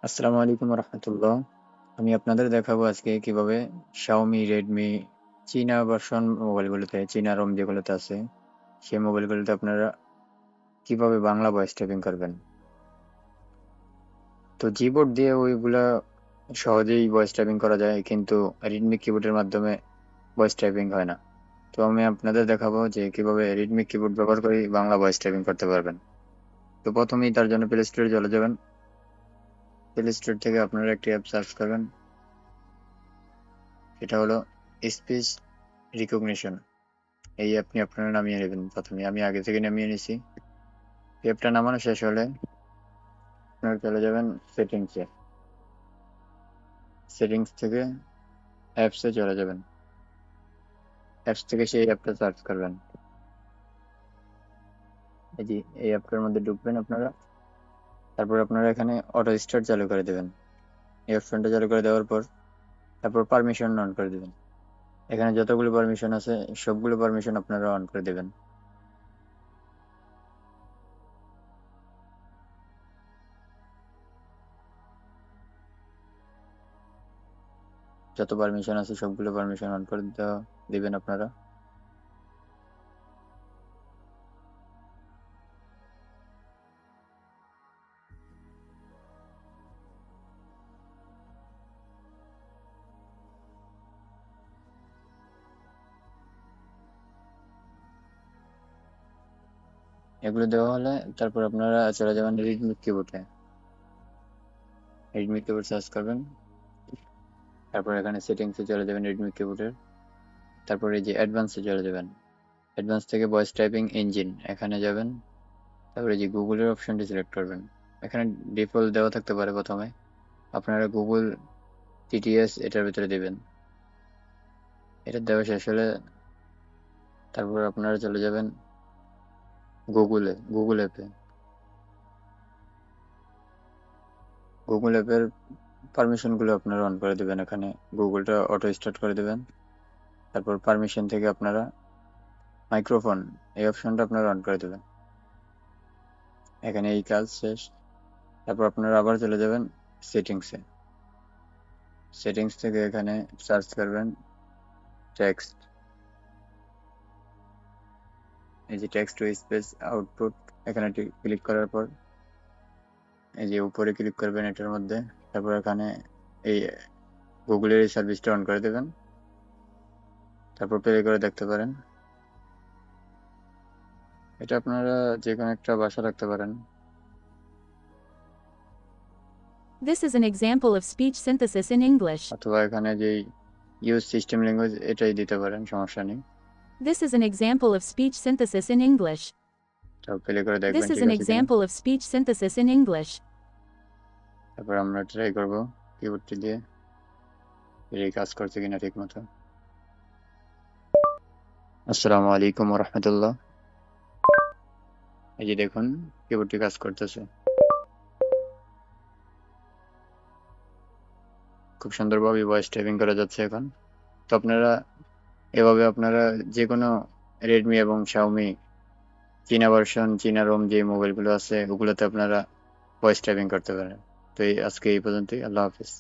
আসসালামু আলাইকুম রহমতুল্লাহ। আমি আপনাদের দেখাবো আজকে কিভাবে Xiaomi, Redmi চীনা ভার্সন মোবাইলগুলোতে, চীনা রোম যেগুলোতে আছে সেই মোবাইলগুলোতে আপনারা কিভাবে বাংলা ভয়েস টাইপিং করবেন। তো জিবোর্ড দিয়ে ওইগুলা সহজেই ভয়েস টাইপিং করা যায়, কিন্তু রেডমি কিবোর্ডের মাধ্যমে ভয়েস টাইপিং হয় না। তো আমি আপনাদের দেখাবো যে কিভাবে রেডমি কিবোর্ড ব্যবহার করে বাংলা ভয়েস টাইপিং করতে পারবেন। তো প্রথমেই তার জন্য প্লে স্টোরে চলে যাবেন। প্লে স্টোর থেকে আপনারা একটি অ্যাপ সার্চ করবেন, সেটা হলো স্পিচ রিকগনিশন। এই অ্যাপটি আপনারা নামিয়ে নেবেন। প্রথমে আমি আগে থেকে নামিয়ে নিছি। অ্যাপটা নামানো শেষ হলে আপনারা চলে যাবেন সেটিংসে। সেটিংস থেকে অ্যাপসে চলে যাবেন। অ্যাপস থেকে সেই অ্যাপটা সার্চ করবেন। এই যে এই অ্যাপটার মধ্যে ঢুকবেন আপনারা। তারপর আপনারা এখানে অটো স্টার্ট চালু করে দেবেন। এই অপশনটা চালু করে দেওয়ার পর তারপর পারমিশন অন করে দেবেন। এখানে যতগুলো পারমিশন আছে সবগুলো পারমিশন আপনারা অন করে দেবেন। যত পারমিশন আছে সবগুলো পারমিশন অন করে দিবেন আপনারা। এগুলো দেওয়া হলে তারপর আপনারা চলে যাবেন রেডমি কিবোর্ডে। রেডমি কিবোর্ড সার্চ করবেন। তারপর এখানে সেটিংসে চলে যাবেন রেডমি কিবোর্ডের। তারপর এই যে অ্যাডভান্সে চলে যাবেন। অ্যাডভান্স থেকে ভয়েস টাইপিং ইঞ্জিন এখানে যাবেন। তারপরে যে গুগলের অপশনটি সিলেক্ট করবেন। এখানে ডিফল্ট দেওয়া থাকতে পারে প্রথমে, আপনারা গুগল টিটিএস এটার ভিতরে দেবেন। এটা দেওয়া শেষ হলে তারপর আপনারা চলে যাবেন গুগল অ্যাপে। গুগল অ্যাপের পারমিশনগুলো আপনারা অন করে দেবেন। এখানে গুগলটা অটো স্টার্ট করে দেবেন। তারপর পারমিশন থেকে আপনারা মাইক্রোফোন এই অপশনটা আপনারা অন করে দেবেন। এখানে এই কাজ শেষ। তারপর আপনারা আবার চলে যাবেন সেটিংসে। সেটিংস থেকে এখানে সার্চ করবেন টেক্সট। এই যে টেক্সট টু স্পেস আউটপুট, এখানে ক্লিক করার পর এই যে উপরে ক্লিক করবেন এটার মধ্যে। তারপর এখানে এই গুগলের এই সার্ভিসটা অন করে দেবেন। তারপর প্লে করে দেখতে পারেন। এটা আপনারা যে কোনো একটা ভাষা রাখতে পারেন। This is an example of speech synthesis in English. অথবা এখানে যেই ইউজ সিস্টেম ল্যাঙ্গুয়েজ এটাই দিতে পারেন, সমস্যা নেই। This is an example of speech synthesis in English. তারপর প্লে করে দেখবেন This is ঠিক an আছে কিনা। example of speech synthesis in English. তারপর আমরা ট্রাই করব কিবোর্ডটি দিয়ে এই কাজ করছে কিনা ঠিক মতো। আসসালামু আলাইকুম রহমতুল্লাহ। এই যে দেখুন কিবোর্ডটি কাজ করতেছে। খুব সুন্দরভাবে ভয়েস টাইপিং করা যাচ্ছে এখন। তো আপনারা এভাবে আপনারা যে কোনো রেডমি এবং শাওমি চীনা ভার্সন, চীনা রোম যে মোবাইলগুলো আছে ওগুলোতে আপনারা ভয়েস টাইপিং করতে পারেন। তো আজকে এই পর্যন্তই। আল্লাহ হাফিজ।